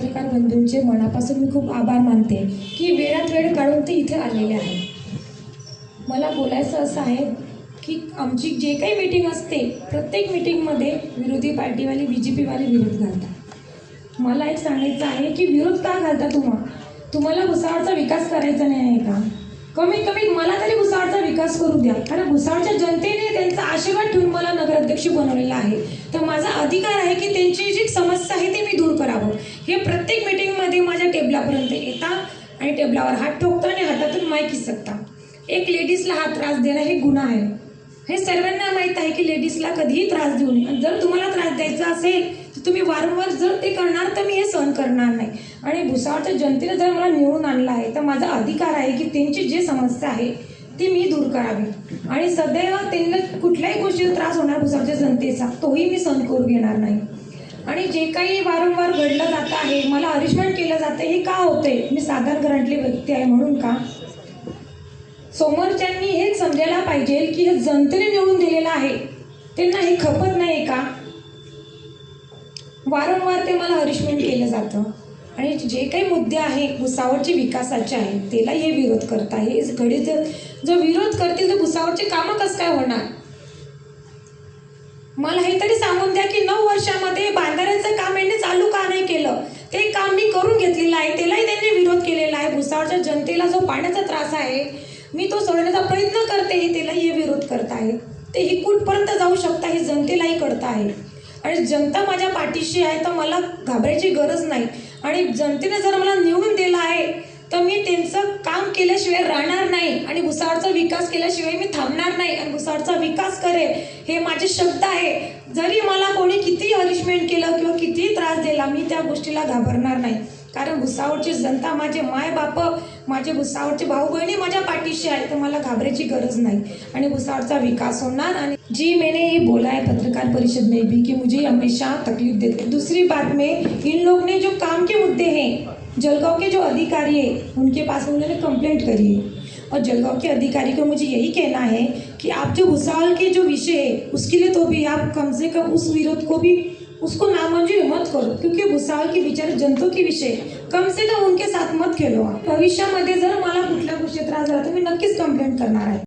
पत्रकार बंधूंचे मनापासून मी खूप आभार मानते की वेळात वेळ काढून ते इथे आलेले आहे। मला बोलायचं असं आहे की आमची जे काही मीटिंग असते प्रत्येक मीटिंगमध्ये विरोधी पार्टीवाले BJPवाले विरोध घालतात। मला एक सांगायचं आहे की विरोध का घालता तुम्हाला भुसावळचा विकास करायचा नाही आहे का? कमीत कमी मला तरी भुसावळचा विकास करू द्या, कारण भुसावळच्या जनतेने त्यांचा आशीर्वाद ठेवून मला नगराध्यक्ष बनवलेला आहे। तर माझा अधिकार आहे की त्यांची जी समस्या आहे ते मी दूर करावं। हे प्रत्येक मीटिंगमध्ये माझ्या टेबलापर्यंत येतात आणि टेबलावर हात ठोकता आणि हातातून माईक हिसकता। एक लेडीजला हा त्रास देणं हे गुन्हा आहे। हे सर्वांना माहीत आहे की लेडीजला कधीही त्रास देऊ नये। जर तुम्हाला त्रास द्यायचा असेल तर तुम्ही वारंवार जर ते करणार तर मी हे सहन करणार नाही। आणि भुसावळच्या जनतेने जर मला निवडून आणलं आहे तर माझा अधिकार आहे की त्यांची जी समस्या आहे ती मी दूर करावी। आणि सदैव त्यांना कुठल्याही गोष्टीचा त्रास होणार भुसावळच्या जनतेचा तोही मी सहन करू घेणार नाही। आणि जे काही वारंवार घडलं जातं आहे, मला हरिशमेंट केलं जातं, हे का होतंय? मी साधारण घरातली व्यक्ती आहे म्हणून का? समोरच्यांनी हेच समजायला पाहिजे की हे जनतेने निवडून दिलेलं आहे, त्यांना हे खपत नाही का? वारंवार ते मला हरिशमेंट केलं जातं आणि जे काही मुद्दे आहे भुसावळचे विकासाचे आहे त्याला हे विरोध करत आहे। घडी जर विरोध करतील तर भुसावळचे कामं कसं काय होणार? मला हे तरी सांगून द्या की 9 वर्षामध्ये बांधाऱ्याचं काम यांनी चालू का नाही केलं? ते काम मी करून घेतलेलं आहे, त्यालाही त्यांनी विरोध केलेला आहे। भुसावळच्या जनतेला जो पाण्याचा त्रास आहे मी तो सोडवण्याचा प्रयत्न करते, त्यालाही हे विरोध करत आहे। ते ही कुठपर्यंत जाऊ शकता हे जनतेलाही कळत आहे आणि जनता माझ्या पाठीशी आहे तर मला घाबरायची गरज नाही। आणि जनतेने जर मला निवडून दिलं आहे तर मी त्यांचं काम केल्याशिवाय राहणार नाही आणि भुसावळचा विकास केल्याशिवाय मी थांबणार नाही आणि भुसावळचा विकास करेल हे माझे शब्द आहे। जरी मला कोणी कितीही हरिशमेंट केलं किंवा कितीही त्रास दिला मी त्या गोष्टीला घाबरणार नाही, कारण भुसावळची जनता, माझे मायबाप, माझे भुसावळचे भाऊ बहिणी माझ्या पाठीशी आहे तर मला घाबरायची गरज नहीं आणि भुसावळचा विकास होणार। आणि जी मैंने ये बोला है पत्रकार परिषद में भी कि मुझे हमेशा तकलीफ देते। दूसरी बात में इन लोग ने जो काम के मुद्दे हैं, जलगांव के जो अधिकारी हैं उनके पास उन्होंने कंप्लेंट करी है और जलगांव के अधिकारी को मुझे यही कहना है कि आप जो भुसावल के जो विषय है उसके लिए तो भी आप कम से कम उस विरोध को भी उसको नामंजूर मत करो, क्योंकि भुसावल के बिचारे जनता के विषय कम से कम उनके साथ मत खेलो। भविष्यामध्ये जर मला कुठल्या गोष्टी त्रास झाला तर मी नक्कीच कंप्लेंट करणार आहे।